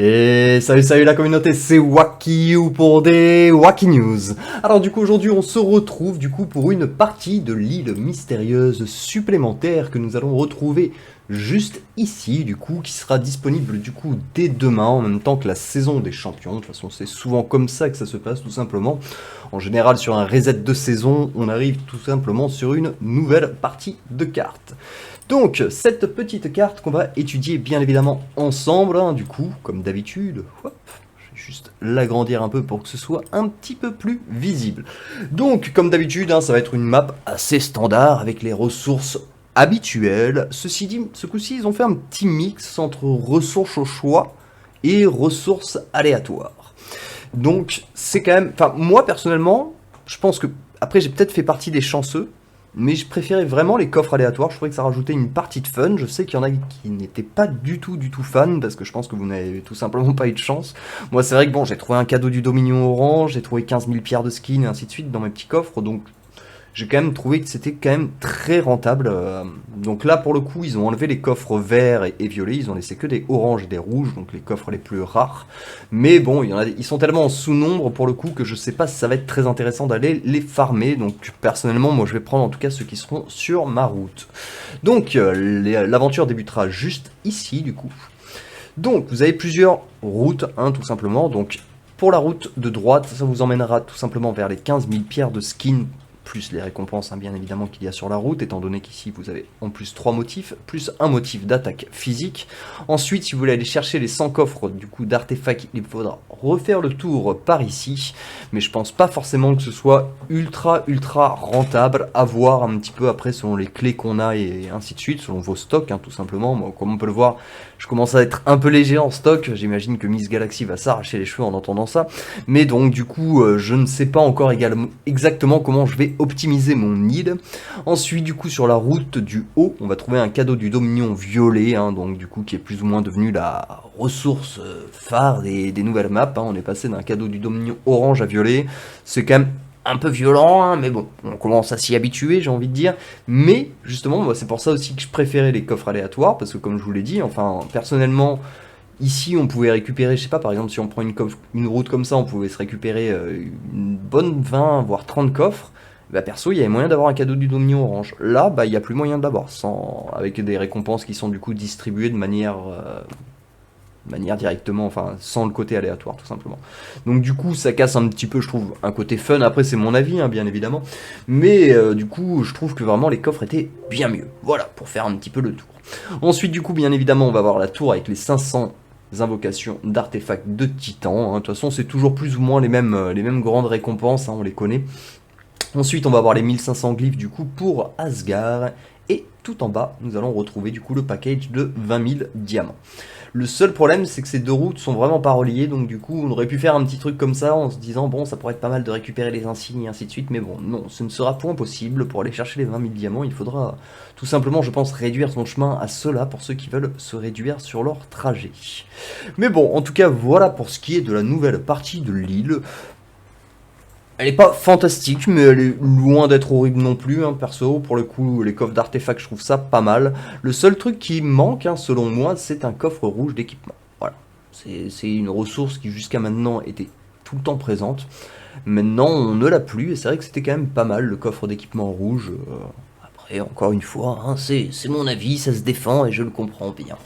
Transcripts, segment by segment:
Et salut la communauté, c'est WakiU pour des Waki News. Alors du coup aujourd'hui on se retrouve pour une partie de l'île mystérieuse supplémentaire que nous allons retrouver juste ici qui sera disponible dès demain en même temps que la saison des champions. De toute façon c'est souvent comme ça que ça se passe tout simplement. En général sur un reset de saison on arrive tout simplement sur une nouvelle partie de cartes. Donc, cette petite carte qu'on va étudier bien évidemment ensemble, comme d'habitude, je vais juste l'agrandir un peu pour que ce soit un petit peu plus visible. Donc, comme d'habitude, ça va être une map assez standard avec les ressources habituelles. Ceci dit, ce coup-ci, ils ont fait un petit mix entre ressources au choix et ressources aléatoires. Donc, c'est quand même... Enfin, moi, personnellement, je pense que... Après, j'ai peut-être fait partie des chanceux, mais je préférais vraiment les coffres aléatoires, je trouvais que ça rajoutait une partie de fun. Je sais qu'il y en a qui n'étaient pas du tout fans, parce que je pense que vous n'avez tout simplement pas eu de chance. Moi c'est vrai que bon, j'ai trouvé un cadeau du Dominion Orange, j'ai trouvé 15 000 pierres de skin et ainsi de suite dans mes petits coffres, donc j'ai quand même trouvé que c'était quand même très rentable. Donc là pour le coup ils ont enlevé les coffres verts et violets, ils ont laissé que des oranges et des rouges, donc les coffres les plus rares. Mais bon, ils sont tellement en sous-nombre pour le coup que je sais pas si ça va être très intéressant d'aller les farmer. Donc personnellement moi je vais prendre en tout cas ceux qui seront sur ma route. Donc l'aventure débutera juste ici Donc vous avez plusieurs routes tout simplement. Donc pour la route de droite ça vous emmènera tout simplement vers les 15 000 pierres de skin, plus les récompenses bien évidemment qu'il y a sur la route, étant donné qu'ici vous avez en plus 3 motifs, plus un motif d'attaque physique. Ensuite, si vous voulez aller chercher les 100 coffres d'artefacts, il faudra refaire le tour par ici, mais je pense pas forcément que ce soit ultra rentable, à voir un petit peu après selon les clés qu'on a et ainsi de suite, selon vos stocks tout simplement. Moi, comme on peut le voir, je commence à être un peu léger en stock, j'imagine que Miss Galaxy va s'arracher les cheveux en entendant ça, mais donc je ne sais pas encore exactement comment je vais optimiser mon île. Ensuite sur la route du haut on va trouver un cadeau du Dominion violet, qui est plus ou moins devenu la ressource phare des nouvelles maps. On est passé d'un cadeau du Dominion orange à violet, c'est quand même un peu violent, mais bon, on commence à s'y habituer, j'ai envie de dire. Mais justement, moi, c'est pour ça aussi que je préférais les coffres aléatoires, parce que comme je vous l'ai dit, personnellement, ici on pouvait récupérer, je sais pas, par exemple, si on prend une route comme ça, on pouvait se récupérer une bonne 20, voire 30 coffres. Perso, il y avait moyen d'avoir un cadeau du Dominion orange. Là, il n'y a plus moyen de l'avoir, avec des récompenses qui sont distribuées de manière directement, sans le côté aléatoire tout simplement. Donc ça casse un petit peu, je trouve, un côté fun. Après c'est mon avis bien évidemment, mais je trouve que vraiment les coffres étaient bien mieux. Voilà, pour faire un petit peu le tour. Ensuite bien évidemment on va voir la tour avec les 500 invocations d'artefacts de titan. De toute façon c'est toujours plus ou moins les mêmes grandes récompenses, on les connaît. Ensuite on va voir les 1500 glyphes pour Asgard. Et tout en bas, nous allons retrouver le package de 20 000 diamants. Le seul problème, c'est que ces deux routes sont vraiment pas reliées, donc on aurait pu faire un petit truc comme ça en se disant bon, ça pourrait être pas mal de récupérer les insignes et ainsi de suite, mais bon, non, ce ne sera point possible. Pour aller chercher les 20 000 diamants, il faudra tout simplement, je pense, réduire son chemin à cela pour ceux qui veulent se réduire sur leur trajet. Mais bon, en tout cas, voilà pour ce qui est de la nouvelle partie de l'île. Elle est pas fantastique, mais elle est loin d'être horrible non plus, perso. Pour le coup, les coffres d'artefacts, je trouve ça pas mal. Le seul truc qui manque, selon moi, c'est un coffre rouge d'équipement. Voilà. C'est une ressource qui, jusqu'à maintenant, était tout le temps présente. Maintenant, on ne l'a plus, et c'est vrai que c'était quand même pas mal, le coffre d'équipement rouge. Après, encore une fois, c'est mon avis, ça se défend, et je le comprends bien.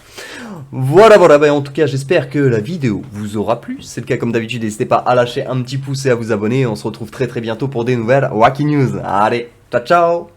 Voilà, en tout cas j'espère que la vidéo vous aura plu. Si c'est le cas comme d'habitude, n'hésitez pas à lâcher un petit pouce et à vous abonner. On se retrouve très bientôt pour des nouvelles Waki News. Allez, ciao ciao.